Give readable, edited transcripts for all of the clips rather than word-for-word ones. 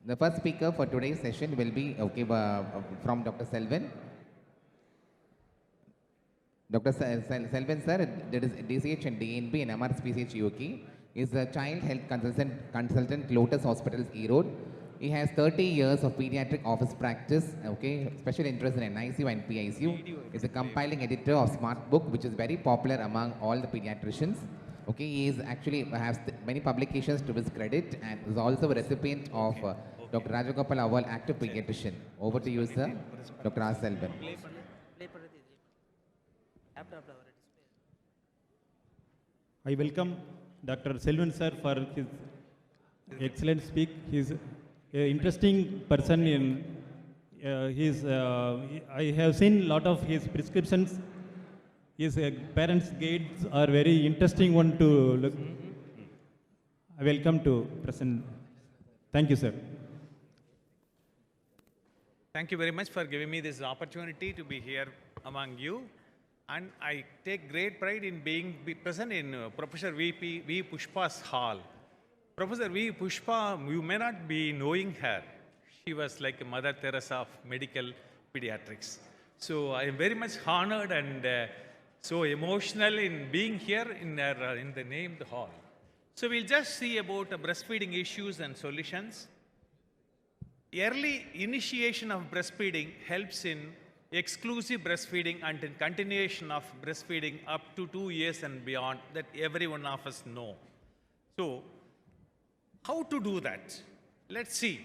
The first speaker for today's session will be from Dr. Selvan. Dr. Selvan sir, that is DCH and DNB and MRSPCH UK, is a child health consultant Lotus Hospitals, Erode. He has 30 years of pediatric office practice, special interest in NICU and PICU. He is a compiling editor of Smart Book, which is very popular among all the pediatricians. He is actually has many publications to his credit and is also a recipient of Dr. Rajagopal Award Active Pediatrician. Over to you, sir, Dr. R. Selvan. I welcome Dr. Selvan sir for his excellent speak. He is an interesting person. I have seen a lot of his prescriptions. His parents' guides are very interesting one to look. I welcome to present. Thank you, sir. Thank you very much for giving me this opportunity to be here among you. And I take great pride in being present in Professor V. Pushpa's hall. Professor V. Pushpa, you may not be knowing her. She was like a Mother Teresa of medical pediatrics. So I am very much honored and so emotional in being here in the named hall. So we'll just see about breastfeeding issues and solutions. Early initiation of breastfeeding helps in exclusive breastfeeding and in continuation of breastfeeding up to 2 years and beyond that every one of us know. So, how to do that? Let's see.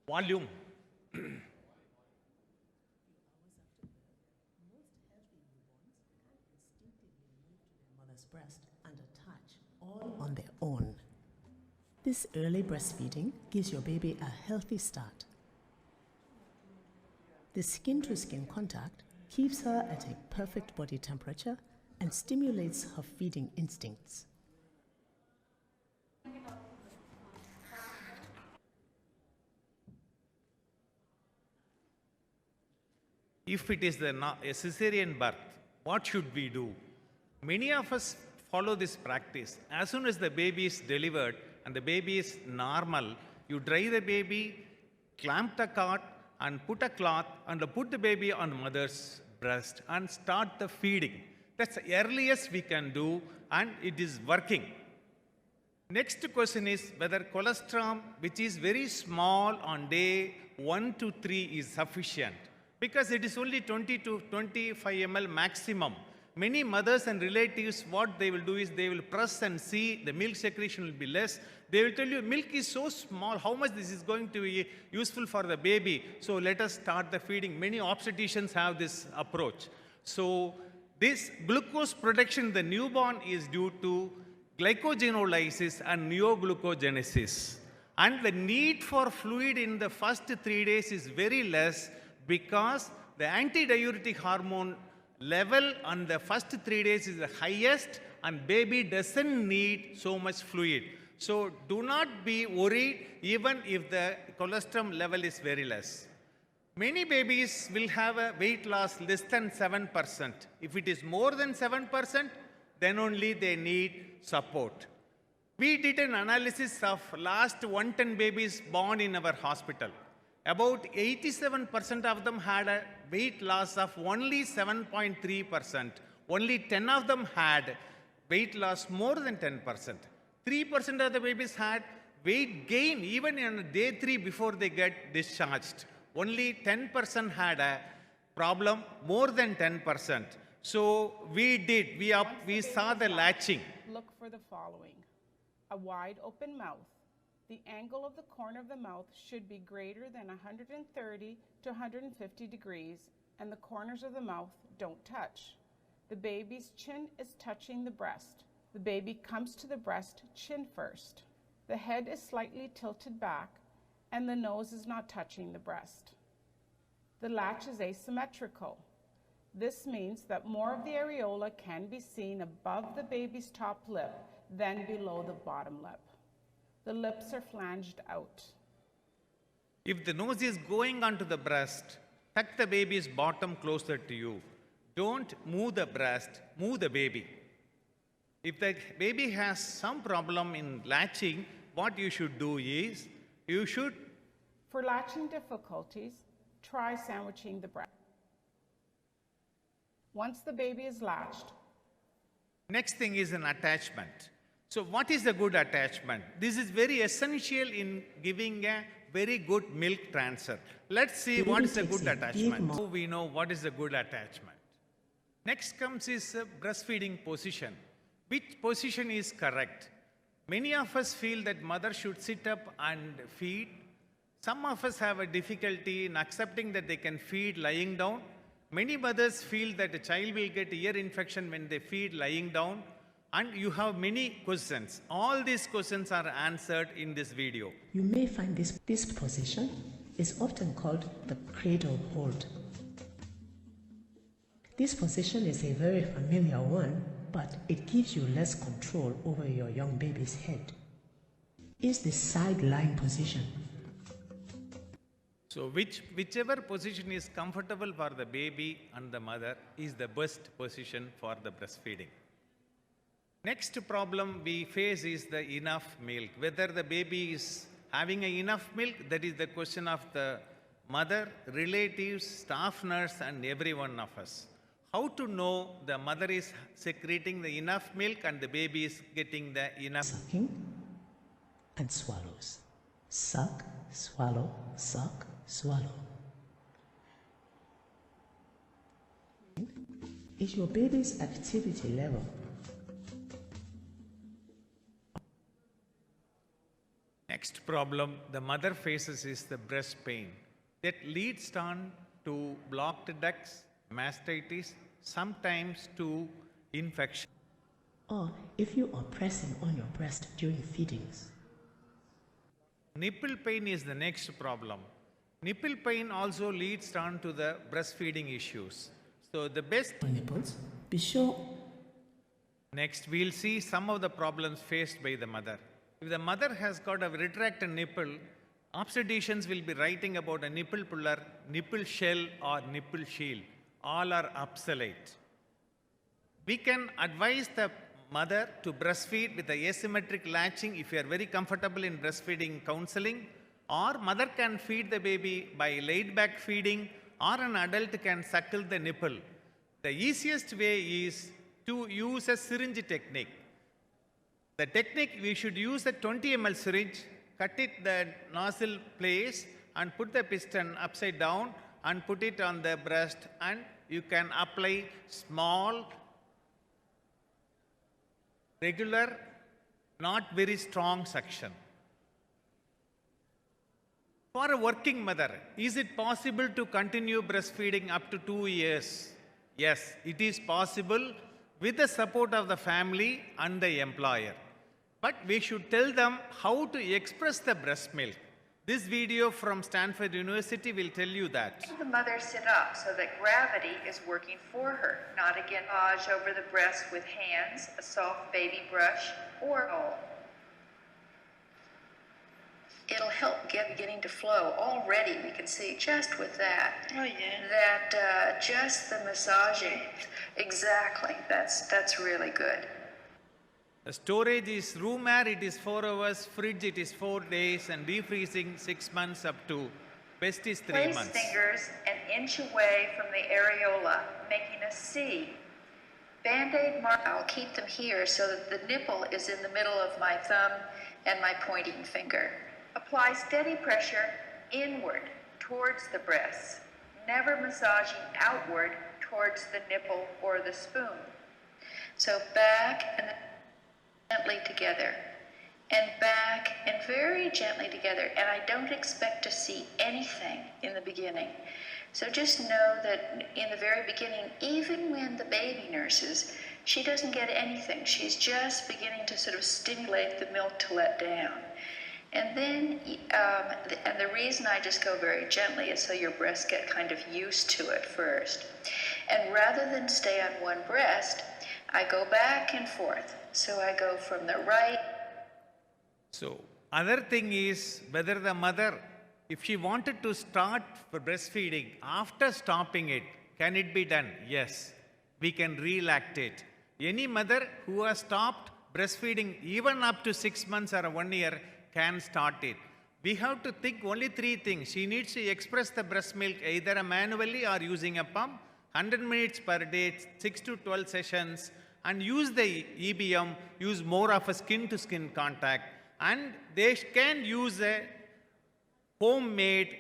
Volume. Mother's breast and a touch all on their own. This early breastfeeding gives your baby a healthy start. The skin-to-skin contact keeps her at a perfect body temperature and stimulates her feeding instincts. If it is a cesarean birth, what should we do? Many of us follow this practice. As soon as the baby is delivered and the baby is normal, you dry the baby, clamp the cord, and put a cloth and put the baby on mother's breast and start the feeding. That's the earliest we can do and it is working. Next question is whether colostrum, which is very small on day 1 to 3 is sufficient because it is only 20 to 25 ml maximum. Many mothers and relatives, what they will do is they will press and see the milk secretion will be less. They will tell you milk is so small, how much this is going to be useful for the baby. So let us start the feeding. Many obstetricians have this approach. So this glucose production in the newborn is due to glycogenolysis and neoglucogenesis. And the need for fluid in the first 3 days is very less because the antidiuretic hormone level on the first 3 days is the highest and baby doesn't need so much fluid. So do not be worried even if the colostrum level is very less. Many babies will have a weight loss less than 7%. If it is more than 7%, then only they need support. We did an analysis of last 110 babies born in our hospital. About 87% of them had a weight loss of only 7.3%. Only 10 of them had weight loss more than 10%. 3% of the babies had weight gain even on day 3 before they get discharged. Only 10% had a problem more than 10%. So we saw the latching. Look for the following. A wide open mouth. The angle of the corner of the mouth should be greater than 130 to 150 degrees and the corners of the mouth don't touch. The baby's chin is touching the breast. The baby comes to the breast chin first. The head is slightly tilted back and the nose is not touching the breast. The latch is asymmetrical. This means that more of the areola can be seen above the baby's top lip than below the bottom lip. The lips are flanged out. If the nose is going onto the breast, tuck the baby's bottom closer to you. Don't move the breast, move the baby. If the baby has some problem in latching, what you should do is, you should For latching difficulties, try sandwiching the breast. Once the baby is latched, Next thing is an attachment. So what is a good attachment? This is very essential in giving a very good milk transfer. Let's see what is a good attachment. How we know what is a good attachment. Next comes is a breastfeeding position. Which position is correct? Many of us feel that mother should sit up and feed. Some of us have a difficulty in accepting that they can feed lying down. Many mothers feel that a child will get ear infection when they feed lying down. And you have many questions. All these questions are answered in this video. You may find this position is often called the cradle hold. This position is a very familiar one, but it gives you less control over your young baby's head. It's the side lying position. So whichever position is comfortable for the baby and the mother is the best position for the breastfeeding. Next problem we face is the enough milk. Whether the baby is having enough milk, that is the question of the mother, relatives, staff nurse and every one of us. How to know the mother is secreting the enough milk and the baby is getting the enough? Sucking and swallows. Suck, swallow, suck, swallow. Is your baby's activity level? Next problem the mother faces is the breast pain. That leads on to blocked ducts, mastitis, sometimes to infection. Or if you are pressing on your breast during feedings. Nipple pain is the next problem. Nipple pain also leads on to the breastfeeding issues. So the best... For nipples, be sure. Next, we'll see some of the problems faced by the mother. If the mother has got a retracted nipple, obstetricians will be writing about a nipple puller, nipple shell or nipple shield. All are obsolete. We can advise the mother to breastfeed with the asymmetric latching if you are very comfortable in breastfeeding counseling, or mother can feed the baby by laid back feeding, or an adult can suckle the nipple. The easiest way is to use a syringe technique. The technique, we should use a 20 ml syringe, cut it the nozzle place and put the piston upside down and put it on the breast, and you can apply small, regular, not very strong suction. For a working mother, is it possible to continue breastfeeding up to 2 years? Yes, it is possible with the support of the family and the employer. But we should tell them how to express the breast milk. This video from Stanford University will tell you that. The mother sit up so that gravity is working for her, not again massage over the breast with hands, a soft baby brush, or all. It'll help getting to flow. Already we can see just with that. Oh yeah. That just the massaging. Exactly. That's really good. The storage is room air, it is 4 hours, fridge it is 4 days, and refreezing 6 months up to best is 3 months. Place fingers an inch away from the areola, making a C. Band-aid mark, I'll keep them here so that the nipple is in the middle of my thumb and my pointing finger. Apply steady pressure inward towards the breasts, never massaging outward towards the nipple or the spoon. So back and then gently together, and back and very gently together. And I don't expect to see anything in the beginning. So just know that in the very beginning, even when the baby nurses, she doesn't get anything. She's just beginning to sort of stimulate the milk to let down. And then, and the reason I just go very gently is so your breasts get kind of used to it first. And rather than stay on one breast, I go back and forth. So I go from the right. So, other thing is whether the mother, if she wanted to start for breastfeeding, after stopping it, can it be done? Yes, we can relactate. Any mother who has stopped breastfeeding even up to 6 months or 1 year can start it. We have to think only three things. She needs to express the breast milk either manually or using a pump, 100 minutes per day, 6 to 12 sessions, and use the EBM, use more of a skin-to-skin contact, and they can use a homemade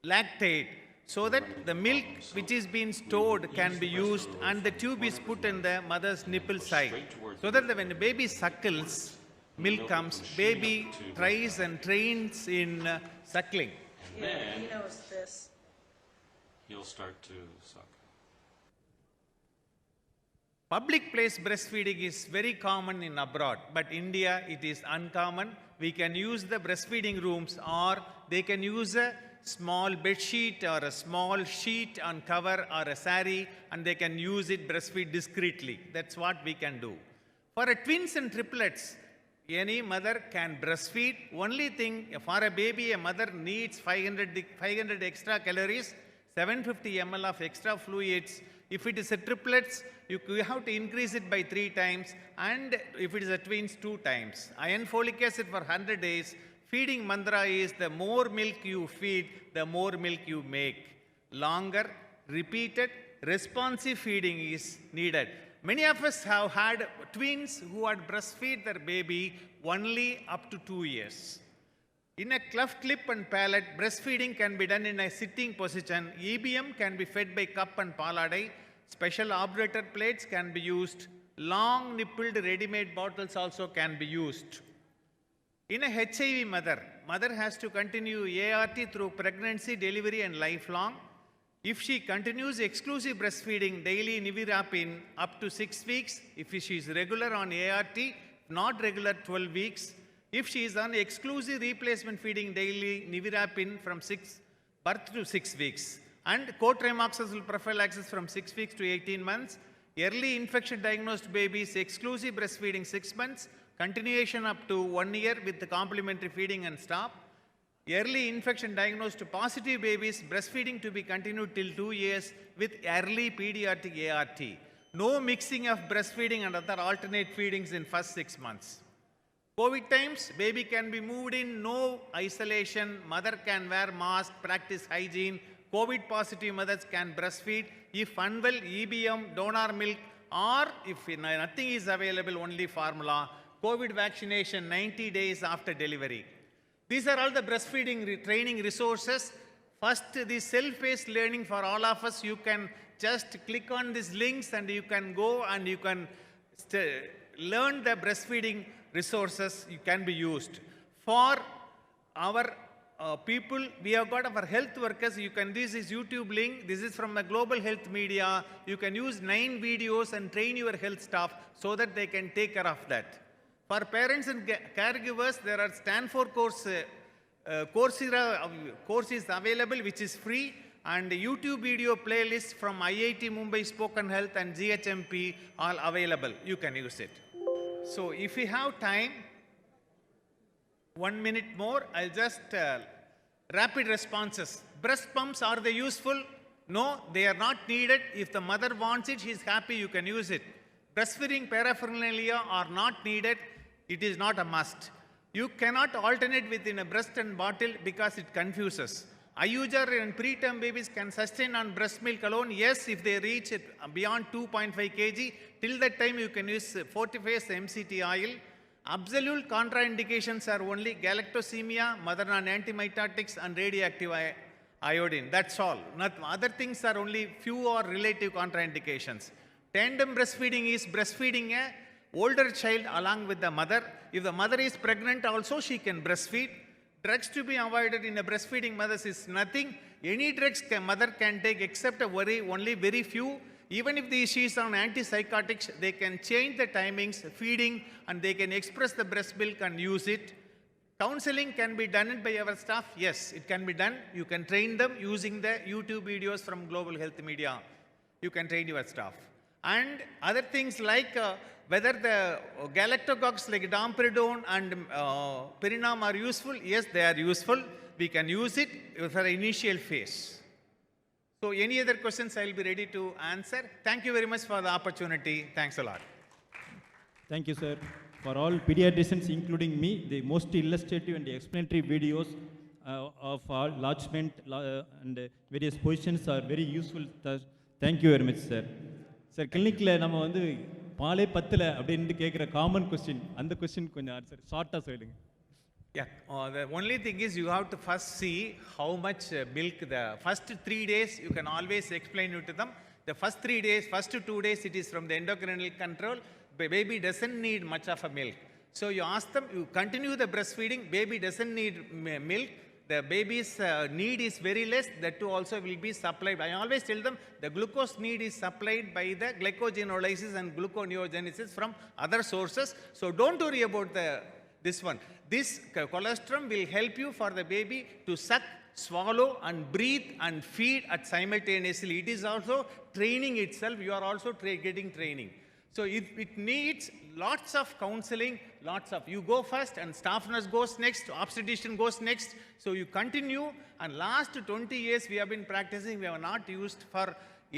lactate so that the milk which is being stored can be used and the tube is put in the mother's nipple side so that when the baby suckles, milk comes, baby tries and trains in suckling. Yeah, he knows this. He'll start to suck. Public place breastfeeding is very common in abroad, but India it is uncommon. We can use the breastfeeding rooms or they can use a small bed sheet or a small sheet on cover or a sari and they can use it breastfeed discreetly. That's what we can do. For a twins and triplets, any mother can breastfeed. Only thing, for a baby, a mother needs 500 extra calories, 750 ml of extra fluids. If it is a triplets, you have to increase it by 3 times, and if it is a twins, 2 times. Iron folic acid for 100 days. Feeding mantra is the more milk you feed, the more milk you make. Longer, repeated, responsive feeding is needed. Many of us have had twins who had breastfeed their baby only up to 2 years. In a cleft lip and palate, breastfeeding can be done in a sitting position. EBM can be fed by cup and paladai. Special operator plates can be used. Long nippled ready-made bottles also can be used. In a HIV mother has to continue ART through pregnancy, delivery and lifelong. If she continues exclusive breastfeeding, daily Nivirapine up to 6 weeks, if she is regular on ART, not regular 12 weeks. If she is on exclusive replacement feeding daily Nivirapine from birth to 6 weeks, and cotrimoxazole prophylaxis from 6 weeks to 18 months, early infection diagnosed babies, exclusive breastfeeding 6 months, continuation up to 1 year with the complementary feeding and stop. Early infection diagnosed to positive babies, breastfeeding to be continued till 2 years with early pediatric ART. No mixing of breastfeeding and other alternate feedings in first 6 months. COVID times, baby can be moved in, no isolation, mother can wear mask, practice hygiene. COVID positive mothers can breastfeed. If unwell, EBM, donor milk, or if nothing is available, only formula. COVID vaccination 90 days after delivery. These are all the breastfeeding training resources. First, the self-paced learning for all of us. You can just click on these links and you can go and you can learn the breastfeeding resources can be used. For our people, we have got our health workers. This is YouTube link. This is from the Global Health Media. You can use 9 videos and train your health staff so that they can take care of that. For parents and caregivers, there are Stanford Coursera course is available, which is free, and YouTube video playlist from IIT Mumbai Spoken Health and GHMP all available. You can use it. So if we have time, 1 minute more, I'll just rapid responses. Breast pumps, are they useful? No, they are not needed. If the mother wants it, she's happy, you can use it. Breastfeeding paraphernalia are not needed. It is not a must. You cannot alternate within a breast and bottle because it confuses. IUGR and preterm babies can sustain on breast milk alone. Yes, if they reach it beyond 2.5 kg, till that time you can use fortifies MCT oil. Absolute contraindications are only galactosemia, mother on antimitotics and radioactive iodine. That's all. Other things are only few or relative contraindications. Tandem breastfeeding is breastfeeding a older child along with the mother. If the mother is pregnant also, she can breastfeed. Drugs to be avoided in a breastfeeding mothers is nothing. Any drugs mother can take except only very few. Even if she is on antipsychotics, they can change the timings, feeding, and they can express the breast milk and use it. Counseling can be done by our staff. Yes, it can be done. You can train them using the YouTube videos from Global Health Media. You can train your staff. And other things like whether the galactococcus like domperidone and perinam are useful. Yes, they are useful. We can use it for the initial phase. So any other questions, I will be ready to answer. Thank you very much for the opportunity. Thanks a lot. Thank you, sir. for all pediatricians, including me, the most illustrative and explanatory videos of all lodgement and various positions are very useful. Thank you very much, sir. Sir, clinicல நம்ம வந்து பாலே பத்தல அப்படினு கேக்குற common question அந்த question கொஞ்சம் answer ஷார்ட்டா சொல்லுங்க. Yeah, the only thing is you have to first see how much milk the first 3 days you can always explain it to them. The first 3 days, first 2 days it is from the endocrinal control. The baby doesn't need much of a milk. So you ask them, you continue the breastfeeding, baby doesn't need milk. The baby's need is very less, that too also will be supplied. I always tell them the glucose need is supplied by the glycogenolysis and gluconeogenesis from other sources. So don't worry about this one. This colostrum will help you for the baby to suck, swallow and breathe and feed at simultaneously. It is also training itself. You are also getting training. So it needs lots of counseling, you go first and staff nurse goes next, obstetrician goes next. So you continue, and last 20 years we have been practicing, we have not used for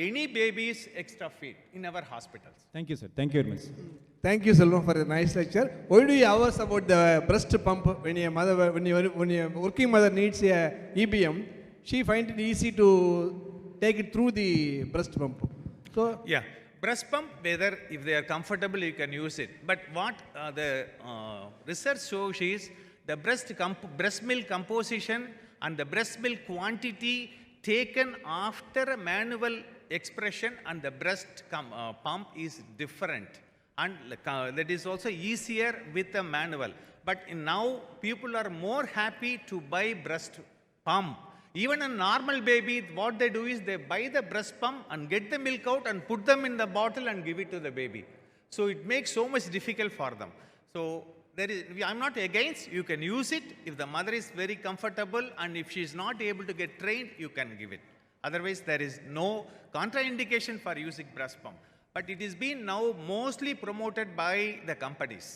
any babies extra feed in our hospitals. Thank you, sir. Thank you very much. Thank you, Selvan, for a nice lecture. Why do you ask about the breast pump when your working mother needs a EBM? She finds it easy to take it through the breast pump. So yeah, breast pump, whether if they are comfortable, you can use it. But what the research shows is the breast milk composition and the breast milk quantity taken after a manual expression and the breast pump is different. And that is also easier with a manual. But now people are more happy to buy breast pump. Even a normal baby, what they do is they buy the breast pump and get the milk out and put them in the bottle and give it to the baby. So it makes so much difficult for them. So I'm not against, you can use it. If the mother is very comfortable and if she is not able to get trained, you can give it. Otherwise, there is no contraindication for using breast pump. But it is being now mostly promoted by the companies.